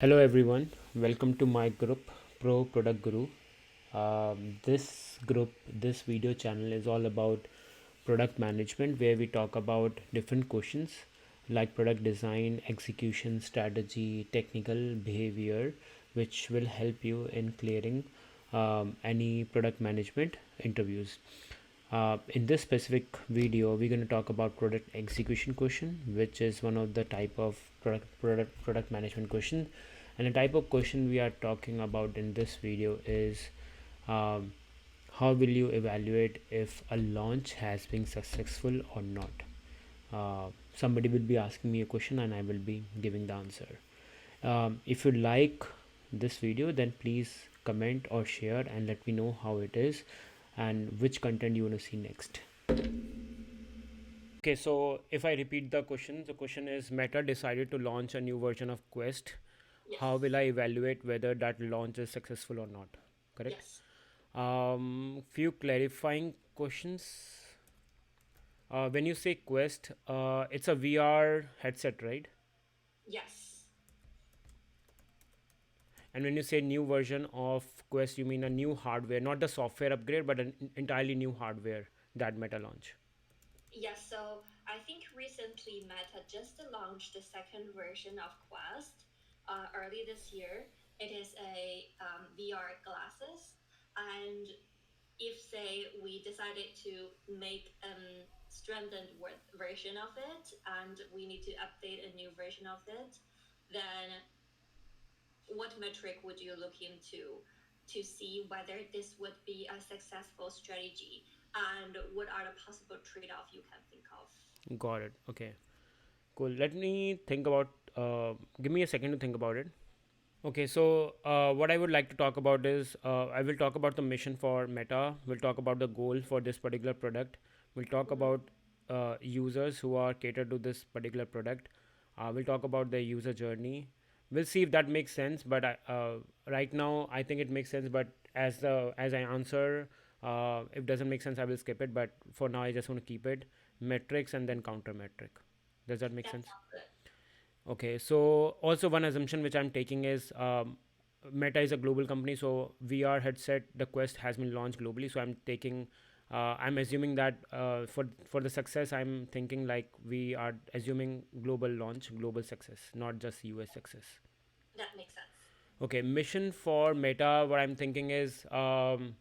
Hello everyone, welcome to my group Pro Product Guru. This video channel is all about product management where we talk about different questions like product design, execution, strategy, technical behavior, which will help you in clearing any product management interviews. In this specific video, we're going to talk about product execution question, which is one of the type of product management question. And the type of question we are talking about in this video is um, how will you evaluate if a launch has been successful or not? Somebody will be asking me a question and I will be giving the answer. If you like this video, then please comment or share and let me know how it is and which content you want to see next. Okay, so if I repeat the question is Meta decided to launch a new version of Quest. How will I evaluate whether that launch is successful or not? Correct? Yes. Few clarifying questions. When you say Quest, it's a VR headset, right? Yes. And when you say new version of Quest, you mean a new hardware, not the software upgrade, but an entirely new hardware that Meta launch. Yes, so I think recently Meta just launched the second version of Quest early this year. It is a VR glasses, and if say we decided to make strengthened version of it, and we need to update a new version of it, then what metric would you look into to see whether this would be a successful strategy and what are the possible trade-off you can think of? Got it. Okay. Cool. Let me think about. Give me a second to think about it. Okay, so what I would like to talk about is I will talk about the mission for Meta. We'll talk about the goal for this particular product. We'll talk about users who are catered to this particular product. We'll talk about the user journey. We'll see if that makes sense. But right now, I think it makes sense. But as I answer, if it doesn't make sense, I will skip it. But for now, I just want to keep it metrics and then counter metric. Does that make sense? Okay, so also one assumption which I'm taking is Meta is a global company, so VR headset, the Quest has been launched globally. So I'm assuming that for the success, I'm thinking like we are assuming global launch, global success, not just US success. That makes sense. Okay, mission for Meta, what I'm thinking is to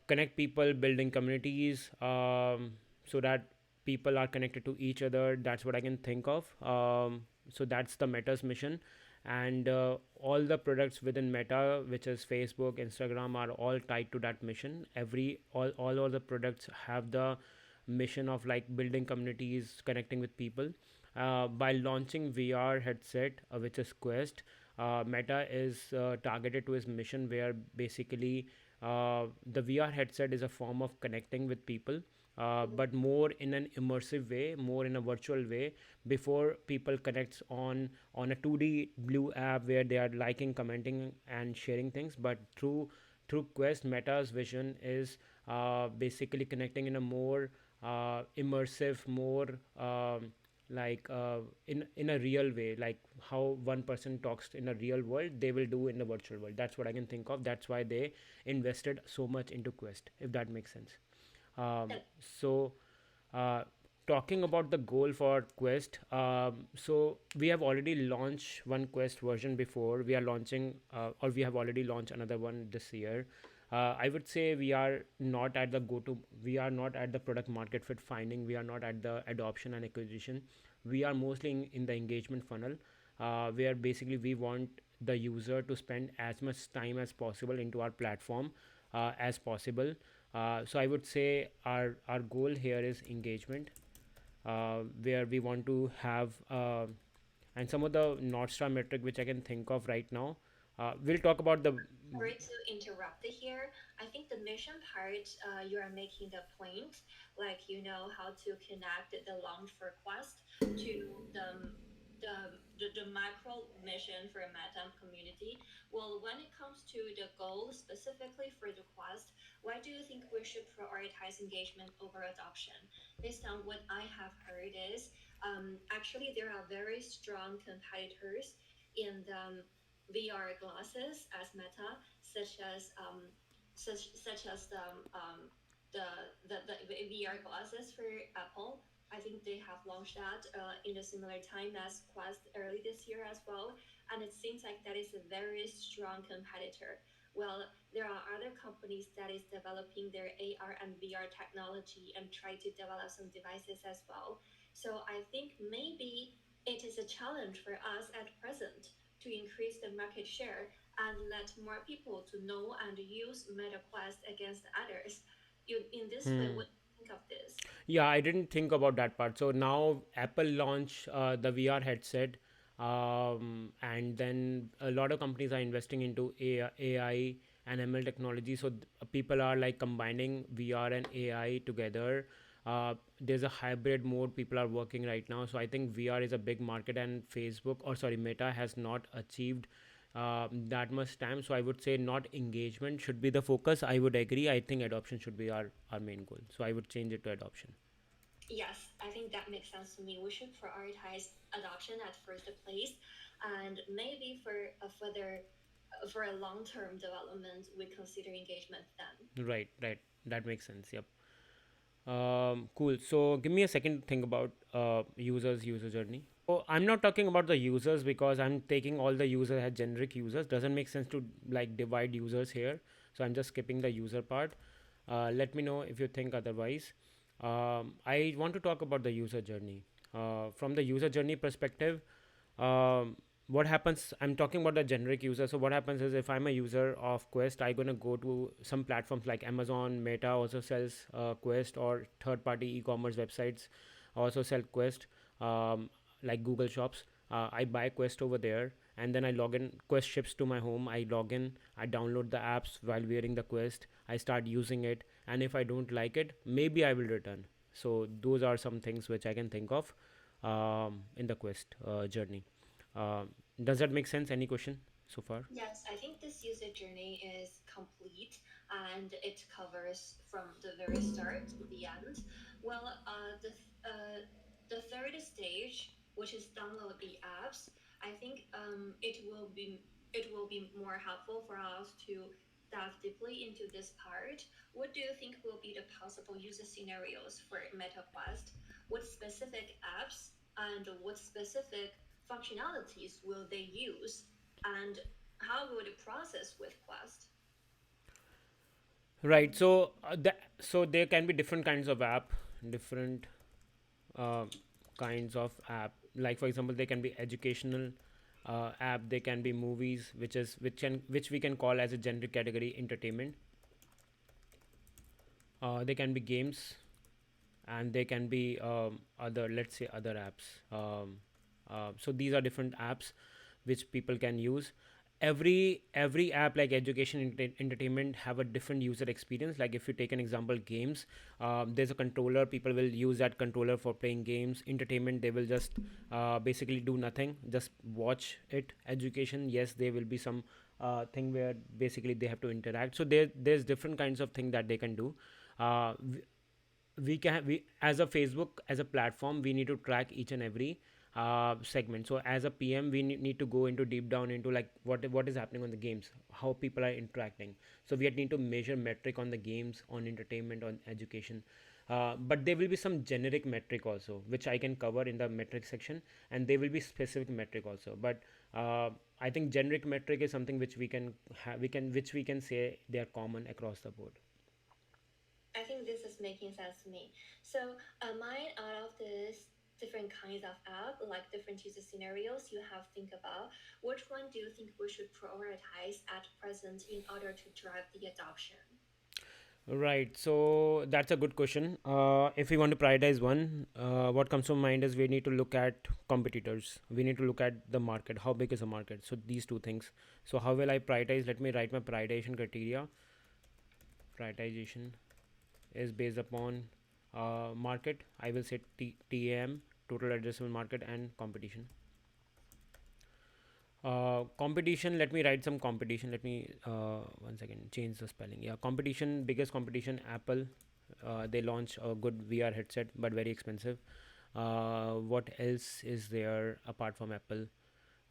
connect people, building communities, so that people are connected to each other. That's what I can think of. So that's the Meta's mission, and all the products within Meta, which is Facebook, Instagram, are all tied to that mission. All of the products have the mission of like building communities, connecting with people. By launching VR headset, which is Quest, Meta is targeted to his mission, where basically the VR headset is a form of connecting with people, but more in an immersive way, more in a virtual way. Before people connects on a 2D blue app where they are liking, commenting, and sharing things, but through Quest, Meta's vision is basically connecting in a more immersive, more in a real way, like how one person talks in a real world, they will do in the virtual world. That's what I can think of. That's why they invested so much into Quest, if that makes sense. So uh, talking about the goal for Quest, so we have already launched one Quest version before. We are launching, or we have already launched another one this year. I would say we are not at the we are not at the product market fit finding, we are not at the adoption and acquisition. We are mostly in the engagement funnel, where basically we want the user to spend as much time as possible into our platform as possible. So I would say our goal here is engagement, where we want to have and some of the North Star metric which I can think of right now. We'll talk about the. Sorry to interrupt here. I think the mission part, you are making the point, like you know how to connect the launch request to the the macro mission for a Meta community. Well, when it comes to the goal specifically for the quest, why do you think we should prioritize engagement over adoption? Based on what I have heard is actually there are very strong competitors in the VR glasses as Meta, such as such as the, the VR glasses for Apple. I think they have launched that in a similar time as Quest early this year as well, and it seems like that is a very strong competitor. Well, there are other companies that is developing their AR and VR technology and try to develop some devices as well. So I think maybe it is a challenge for us at present to increase the market share and let more people to know and use MetaQuest against others. In this way, Hmm. what do you think of this? Yeah, I didn't think about that part. So now Apple launch the VR headset, and then a lot of companies are investing into AI and ML technology. So people are like combining VR and AI together. There's a hybrid mode people are working right now. So I think VR is a big market, and Facebook, or sorry, Meta has not achieved that much time. So I would say not engagement should be the focus. I would agree. I think adoption should be our main goal. So I would change it to adoption. Yes, I think that makes sense to me. We should prioritize adoption at first place, and maybe for a further for a long-term development, we consider engagement then. Right, right. That makes sense. Yep. Cool. So give me a second to think about user journey. I'm not talking about the users because I'm taking all the users as generic users. Doesn't make sense to like divide users here. So I'm just skipping the user part. Let me know if you think otherwise. I want to talk about the user journey. From the user journey perspective, um, what happens? I'm talking about the generic user. So what happens is if I'm a user of Quest, I'm gonna go to some platforms like Amazon. Meta also sells Quest, or third-party e-commerce websites also sell Quest, um, like Google Shops. I buy Quest over there, and then I log in. Quest ships to my home. I log in. I download the apps while wearing the Quest. I start using it, and if I don't like it, maybe I will return. So those are some things which I can think of in the Quest journey. Does that make sense? Any question so far? Yes, I think this user journey is complete and it covers from the very start to the end. Well, the third stage, which is download the apps, I think it will be more helpful for us to dive deeply into this part. What do you think will be the possible user scenarios for MetaQuest? What specific apps and what specific functionalities will they use? And how would it process with Quest? Right. So there can be different kinds of app, different uh, kinds of app. Like for example, they can be educational app. They can be movies, which we can call as a generic category entertainment. They can be games, and they can be other, let's say, other apps. So these are different apps which people can use. Every app, like education, entertainment, have a different user experience. Like if you take an example, games, there's a controller. People will use that controller for playing games. Entertainment, they will just basically do nothing, just watch it. Education, yes, there will be some thing where basically they have to interact. So there's different kinds of thing that they can do. uh, we as a Facebook, as a platform, we need to track each and every segment. So as a PM, we need to go into deep down into like what is happening on the games, how people are interacting. So we need to measure metric on the games, on entertainment, on education. But there will be some generic metric also, which I can cover in the metric section, and there will be specific metric also. But I think generic metric is something which we can say they are common across the board. I think this is making sense to me. So, mine out of these different kinds of app, like different user scenarios you have think about, which one do you think we should prioritize at present in order to drive the adoption? Right. So that's a good question. If we want to prioritize one, what comes to mind is we need to look at competitors. We need to look at the market. How big is the market? So these two things. So how will I prioritize? Let me write my prioritization criteria. Prioritization is based upon market. I will say TAM, total addressable market, and competition. Competition, let me write some competition. Let me one second change the spelling. Yeah, competition, biggest competition, Apple. They launch a good VR headset but very expensive. What else is there apart from Apple?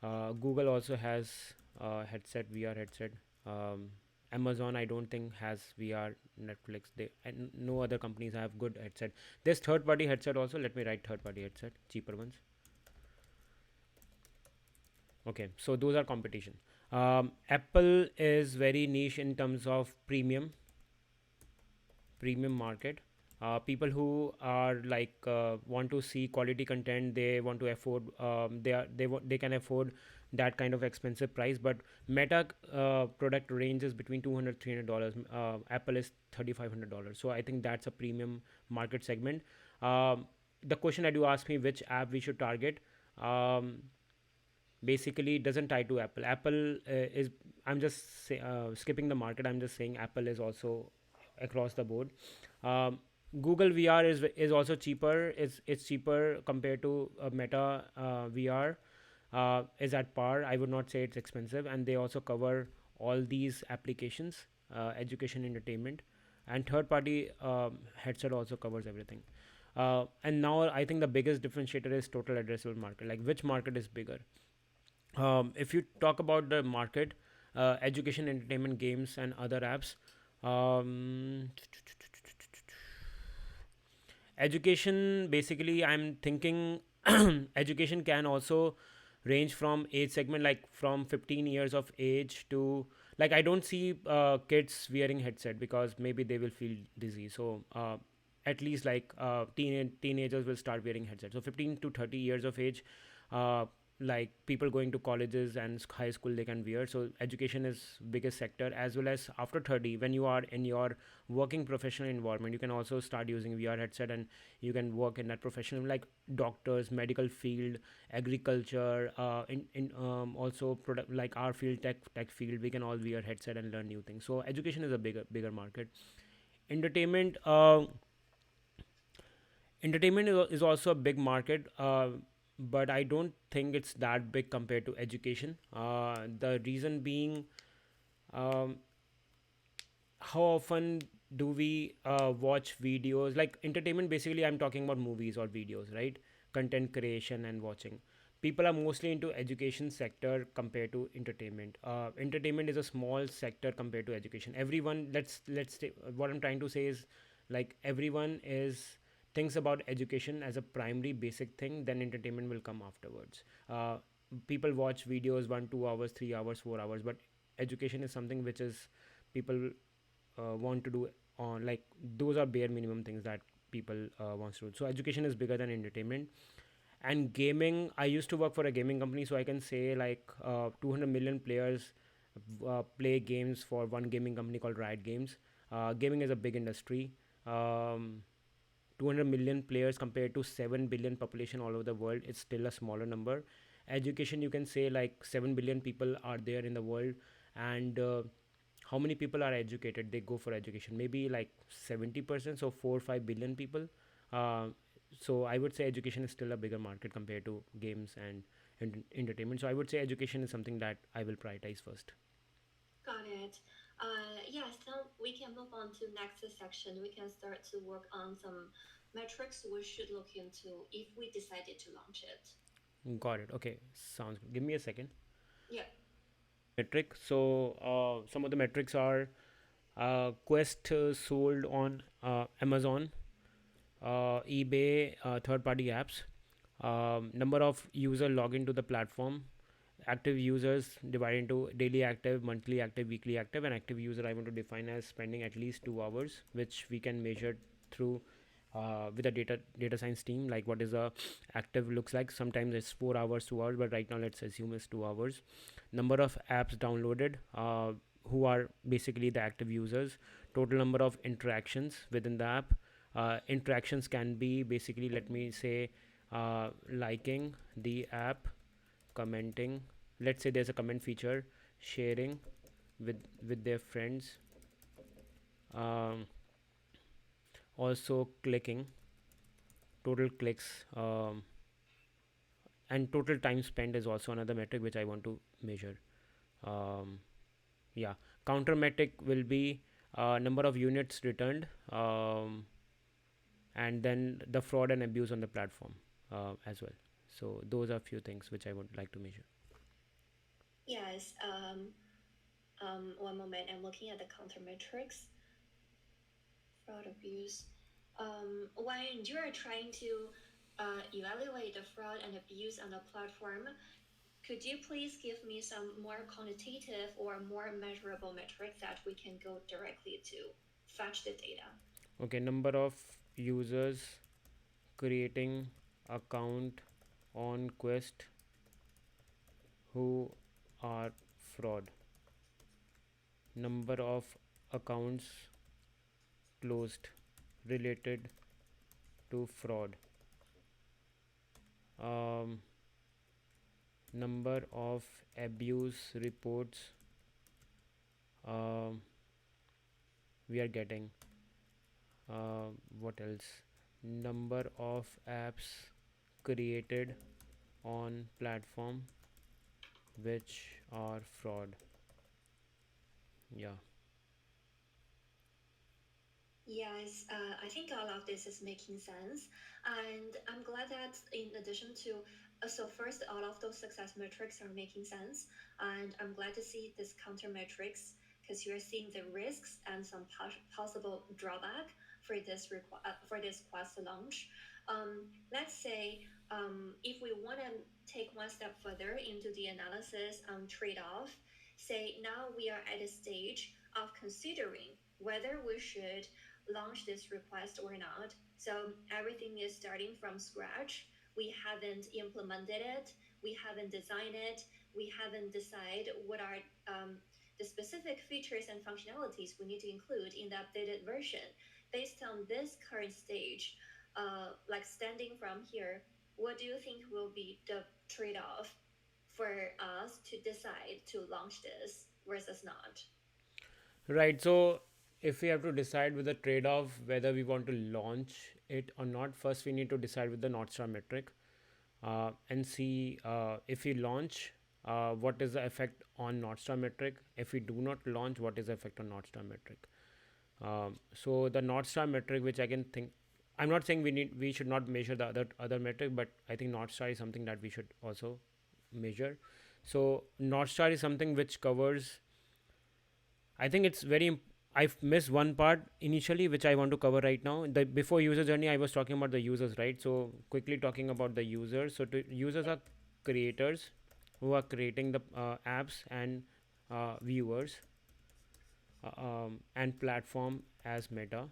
Google also has headset, VR headset. um, Amazon I don't think has VR. Netflix, they and no other companies have good headset. There's third party headset also. Let me write third party headset, cheaper ones. Okay, so those are competition. Apple is very niche in terms of premium market. People who are like want to see quality content, they want to afford, they can afford that kind of expensive price. But Meta product range is between 200 $300. Apple is $3,500, so I think that's a premium market segment. The question that you asked me, which app we should target, um, basically it doesn't tie to Apple. Apple is, I'm just skipping the market, I'm just saying Apple is also across the board. um, Google VR is also cheaper. It's cheaper compared to Meta VR. Is at par. I would not say it's expensive, and they also cover all these applications, education, entertainment, and third party headset also covers everything. And now I think the biggest differentiator is total addressable market. Like, which market is bigger? If you talk about the market, education, entertainment, games, and other apps, um, education, basically I'm thinking education can also range from age segment, like from 15 years of age to, like, I don't see kids wearing headset because maybe they will feel dizzy. So at least like teenagers will start wearing headset. So 15 to 30 years of age, uh, like people going to colleges and high school, they can wear. So education is biggest sector. As well as after 30, when you are in your working professional environment, you can also start using VR headset, and you can work in that professional, like doctors, medical field, agriculture, in also product like our field, tech field, we can all wear headset and learn new things. So education is a bigger market. Entertainment, entertainment is also a big market, but I don't think it's that big compared to education. The reason being, um, how often do we watch videos? Like entertainment, basically I'm talking about movies or videos, right? Content creation and watching. People are mostly into education sector compared to entertainment. Entertainment is a small sector compared to education. Everyone, what I'm trying to say is, like, everyone is thinks about education as a primary basic thing, then entertainment will come afterwards. People watch videos 1 2 hours, 3 hours, 4 hours, but education is something which is people want to do on, like, those are bare minimum things that people wants to do. So education is bigger than entertainment. And gaming, I used to work for a gaming company, so I can say like 200 million players play games for one gaming company called Riot Games. Gaming is a big industry. 200 million players compared to 7 billion population all over the world, it's still a smaller number. Education, you can say like 7 billion people are there in the world, and how many people are educated, they go for education, maybe like 70%, so 4 or 5 billion people. uh, so I would say education is still a bigger market compared to games and entertainment. So I would say education is something that I will prioritize first. Got it. Yes, then we can move on to next section. We can start to work on some metrics we should look into if we decided to launch it. Got it. Okay, sounds good. Give me a second. Yeah. Metric. So some of the metrics are Quest sold on Amazon, eBay, third party apps, number of user log into the platform, active users divided into daily active, monthly active, weekly active, and active user I want to define as spending at least 2 hours, which we can measure through with a data science team, like what is a active looks like. Sometimes it's 4 hours, 2 hours, but right now let's assume it's 2 hours. Number of apps downloaded, who are basically the active users. Total number of interactions within the app. Interactions can be basically, let me say, liking the app, commenting, let's say there's a comment feature, sharing with their friends, um, also clicking, total clicks, and total time spent is also another metric which I want to measure. um, yeah, counter metric will be number of units returned, and then the fraud and abuse on the platform as well. So those are few things which I would like to measure. Yes. One moment. I'm looking at the countermetrics. Fraud abuse. When you are trying to evaluate the fraud and abuse on the platform, could you please give me some more quantitative or more measurable metrics that we can go directly to fetch the data? Okay, number of users creating account on Quest who are fraud, number of accounts closed related to fraud, um, number of abuse reports um, we are getting, uh, what else, number of apps created on platform which are fraud. Yeah. Yes, I think all of this is making sense. And I'm glad that in addition to, so first, all of those success metrics are making sense. And I'm glad to see this counter metrics because you're seeing the risks and some possible drawback for for this Quest launch. Let's say if we want to take one step further into the analysis on trade-off, say now we are at a stage of considering whether we should launch this request or not. So everything is starting from scratch. We haven't implemented it. We haven't designed it. We haven't decided what are the specific features and functionalities we need to include in the updated version. Based on this current stage, like standing from here, what do you think will be the trade-off for us to decide to launch this versus not? Right. So if we have to decide with the trade off whether we want to launch it or not, first we need to decide with the North Star metric and see if we launch, what is the effect on North Star metric. If we do not launch, what is the effect on North Star metric. So the North Star metric, which I can think, I'm not saying we should not measure the other metric, but I think North Star is something that we should also measure. So North Star is something which covers, I think it's very. I've missed one part initially, which I want to cover right now. The before user journey, I was talking about the users, right? So quickly talking about the users. So users are creators who are creating the apps and viewers and platform as Meta.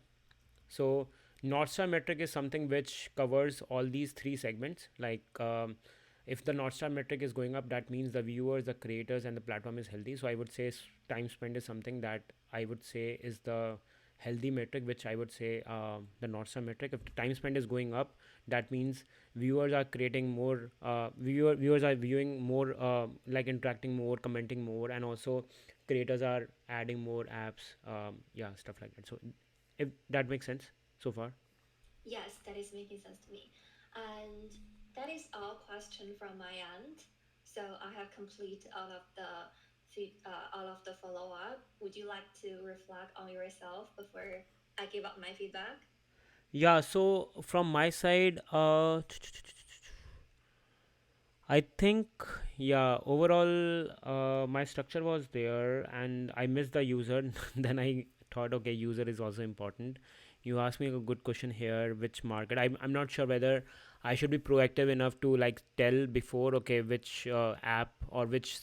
So North Star metric is something which covers all these three segments. Like if the North Star metric is going up, that means the viewers, the creators, and the platform is healthy. So I would say time spent is something that I would say is the healthy metric, which I would say the North Star metric. If the time spent is going up, that means viewers are creating more, viewers are viewing more, like interacting more, commenting more, and also creators are adding more apps. Yeah, stuff like that. So if that makes sense so far. Yes, that is making sense to me. And that is all question from my end. So I have complete all of the follow up. Would you like to reflect on yourself before I give up my feedback? Yeah, so from my side, I think, yeah, overall, my structure was there and I missed the user. Then I thought, okay, user is also important. You asked me a good question here, which market. I'm not sure whether I should be proactive enough to like tell before, okay, which app or which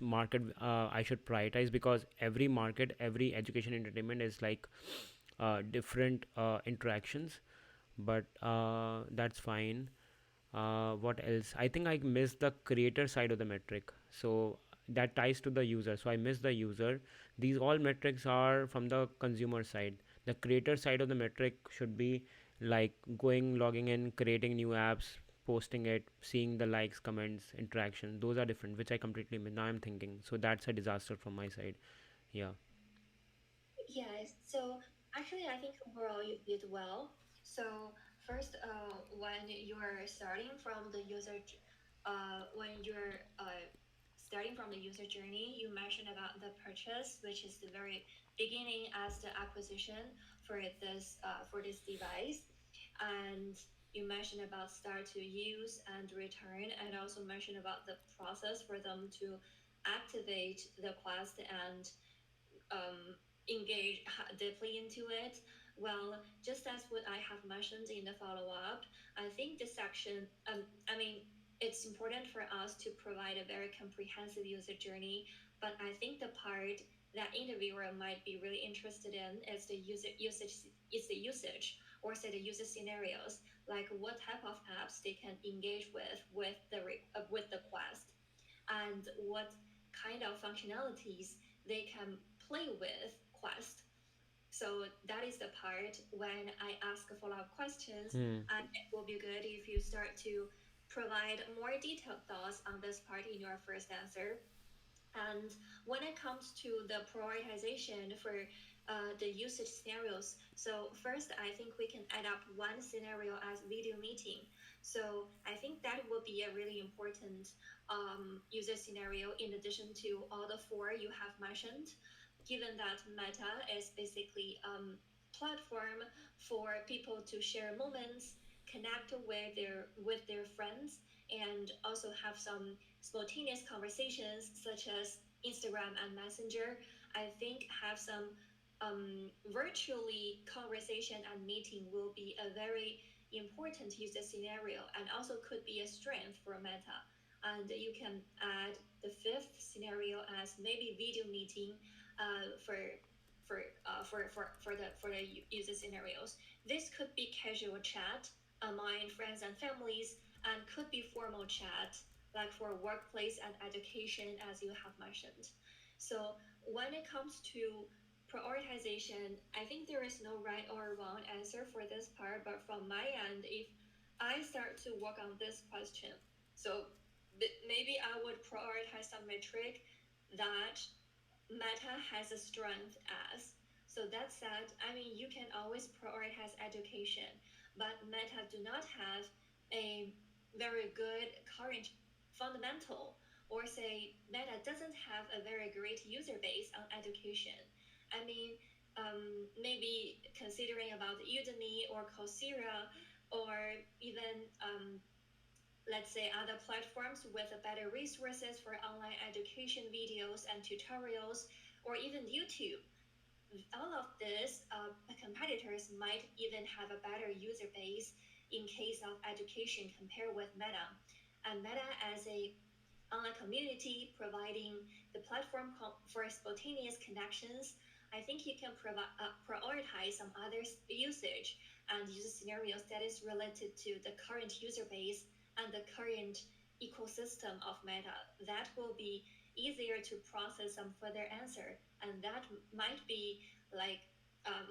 market I should prioritize, because every market, every education entertainment is like different interactions. But that's fine. What else? I think I missed the creator side of the metric. So that ties to the user. So I missed the user. These all metrics are from the consumer side. The creator side of the metric should be like going, logging in, creating new apps, posting it, seeing the likes, comments, interaction. Those are different, which I completely missed. Now I'm thinking. So that's a disaster from my side. Yeah. Yes. So actually, I think overall you did well. So first, when you're starting from the when you're starting from the user journey, you mentioned about the purchase, which is the very beginning as the acquisition for this device, and you mentioned about start to use and return, and also mentioned about the process for them to activate the quest and engage deeply into it. Well, just as what I have mentioned in the follow up, I think this section, I mean, it's important for us to provide a very comprehensive user journey, but I think the part that interviewer might be really interested in is the usage, or say the user scenarios, like what type of apps they can engage with with the quest, and what kind of functionalities they can play with Quest. So that is the part when I ask follow-up questions, Hmm. and it will be good if you start to provide more detailed thoughts on this part in your first answer. And when it comes to the prioritization for the usage scenarios, so first, I think we can add up one scenario as video meeting. So I think that will be a really important user scenario in addition to all the four you have mentioned, given that Meta is basically platform for people to share moments, connect with their friends, and also have some spontaneous conversations such as Instagram and Messenger. I think have some virtually conversation and meeting will be a very important user scenario and also could be a strength for Meta. And you can add the fifth scenario as maybe video meeting for for the user scenarios. This could be casual chat among friends and families, and could be formal chat like for workplace and education, as you have mentioned. So when it comes to prioritization, I think there is no right or wrong answer for this part. But from my end, if I start to work on this question, so maybe I would prioritize some metric that Meta has a strength as. So that said, I mean, you can always prioritize education, but Meta do not have a very good current fundamental, or say Meta doesn't have a very great user base on education. I mean, maybe considering about Udemy or Coursera, or even let's say other platforms with better resources for online education videos and tutorials, or even YouTube. All of this, competitors might even have a better user base in case of education compared with Meta. And Meta as a online community providing the platform for spontaneous connections, I think you can prioritize some other usage and user scenarios that is related to the current user base and the current ecosystem of Meta. That will be easier to process some further answer, and that might be like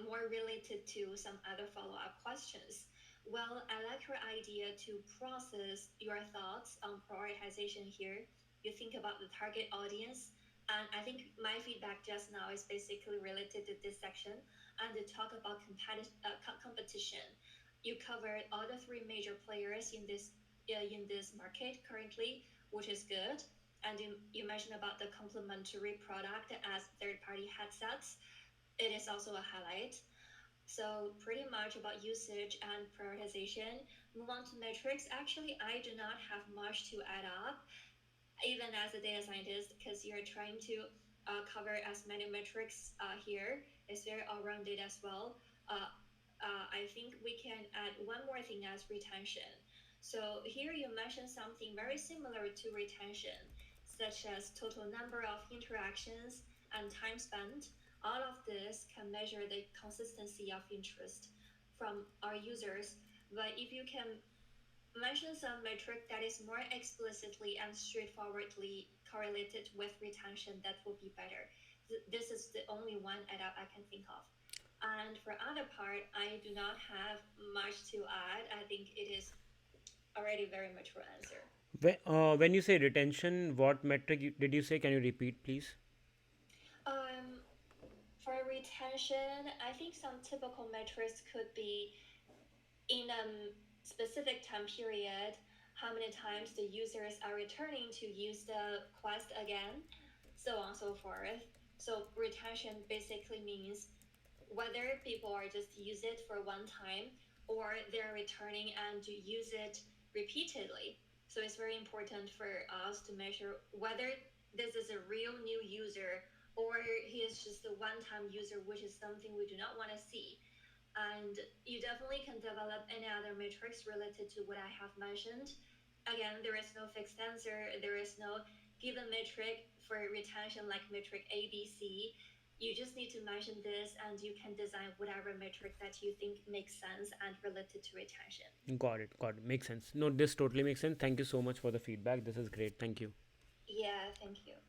more related to some other follow-up questions. Well, I like your idea to process your thoughts on prioritization here. You think about the target audience. And I think my feedback just now is basically related to this section and to talk about competition. You covered all the three major players in this market currently, which is good. And you mentioned about the complementary product as third-party headsets. It is also a highlight. So pretty much about usage and prioritization. Move on to metrics. Actually, I do not have much to add up, even as a data scientist, because you're trying to cover as many metrics here. It's very all-rounded as well. Uh, I think we can add one more thing as retention. So here you mentioned something very similar to retention, such as total number of interactions and time spent. All of this can measure the consistency of interest from our users. But if you can mention some metric that is more explicitly and straightforwardly correlated with retention, that will be better. This is the only one add-up I can think of. And for other part, I do not have much to add. I think it is already very mature answer. When you say retention, what metric did you say? Can you repeat, please? Um, for retention, I think some typical metrics could be in a specific time period, how many times the users are returning to use the quest again, so on and so forth. So retention basically means whether people are just use it for one time or they're returning and to use it repeatedly. So it's very important for us to measure whether this is a real new user, or he is just a one-time user, which is something we do not want to see. And you definitely can develop any other metrics related to what I have mentioned. Again, there is no fixed answer. There is no given metric for retention like metric A, B, C. You just need to mention this and you can design whatever metric that you think makes sense and related to retention. Got it. Got it. Makes sense. No, this totally makes sense. Thank you so much for the feedback. This is great. Thank you. Yeah, thank you.